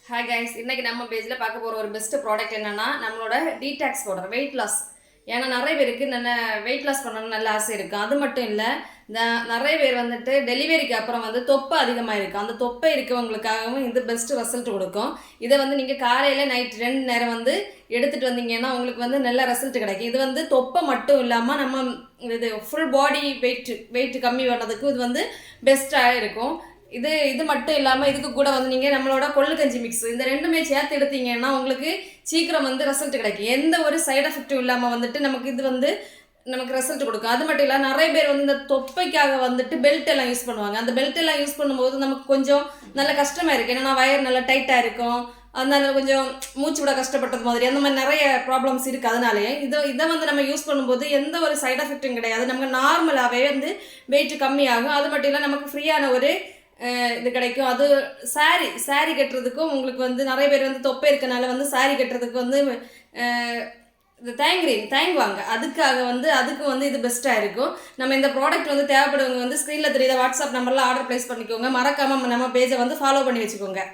Hi guys, இன்றைக்கி நம்ம பேஜில் பார்க்க போகிற ஒரு பெஸ்ட்டு ப்ராடக்ட் என்னென்னா நம்மளோட டீடாக்ஸ் பவுடர், வெயிட் லாஸ். ஏன்னா நிறைய பேருக்கு நல்ல வெயிட் லாஸ் பண்ணணும்னு நல்ல ஆசை இருக்குது. அது மட்டும் இல்லை, இந்த நிறைய பேர் வந்துட்டு டெலிவரிக்கு அப்புறம் வந்து தொப்பை அதிகமாக இருக்குது. அந்த தொப்பை இருக்கவங்களுக்காகவும் இது பெஸ்ட்டு ரிசல்ட் கொடுக்கும். இதை வந்து நீங்கள் காலையில் நைட் 2 நேரம் வந்து எடுத்துகிட்டு வந்தீங்கன்னா உங்களுக்கு வந்து நல்ல ரிசல்ட் கிடைக்கும். இது வந்து தொப்பை மட்டும் இல்லாமல் நம்ம இது ஃபுல் பாடி வெயிட் கம்மி பண்ணதுக்கும் இது வந்து பெஸ்ட்டாக இருக்கும். இது மட்டும் இல்லாமல் இதுக்கு கூட வந்து நீங்கள் நம்மளோட கொள்ளு கஞ்சி மிக்ஸ் இந்த ரெண்டுமே சேர்த்து எடுத்தீங்கன்னா உங்களுக்கு சீக்கிரம் வந்து ரிசல்ட் கிடைக்கும். எந்த ஒரு சைட் எஃபெக்டும் இல்லாமல் வந்துட்டு நமக்கு ரிசல்ட் கொடுக்கும். அது மட்டும் இல்லை, நிறைய பேர் வந்து இந்த தொப்பைக்காக வந்துட்டு பெல்ட் எல்லாம் யூஸ் பண்ணுவாங்க. அந்த பெல்ட் எல்லாம் யூஸ் பண்ணும்போது நமக்கு கொஞ்சம் நல்ல கஷ்டமாக இருக்குது. ஏன்னா வயர் நல்லா டைட்டாக இருக்கும், அதனால கொஞ்சம் மூச்சு விட கஷ்டப்பட்டது மாதிரி அந்த மாதிரி நிறைய ப்ராப்ளம்ஸ் இருக்குது. அதனாலே இதை வந்து நம்ம யூஸ் பண்ணும்போது எந்த ஒரு சைட் எஃபெக்டும் கிடையாது. நமக்கு நார்மலாகவே வந்து வெயிட் கம்மியாகும். அது மட்டும் இல்லை, நமக்கு ஃப்ரீயான ஒரு இது கிடைக்கும். அது சாரி கட்டுறதுக்கும் உங்களுக்கு வந்து நிறைய பேர் வந்து தொப்பை இருக்கனால வந்து சாரி கட்டுறதுக்கு வந்து இந்த தேங்குவாங்க. அதுக்கு வந்து இது பெஸ்ட்டாக இருக்கும். நம்ம இந்த ப்ராடக்ட் வந்து தேவைப்படுவங்க வந்து ஸ்க்ரீனில் தெரியுத வாட்ஸ்அப் நம்பரில் ஆர்டர் ப்ளேஸ் பண்ணிக்கோங்க. மறக்காமல் நம்ம பேஜை வந்து ஃபாலோ பண்ணி வச்சுக்கோங்க.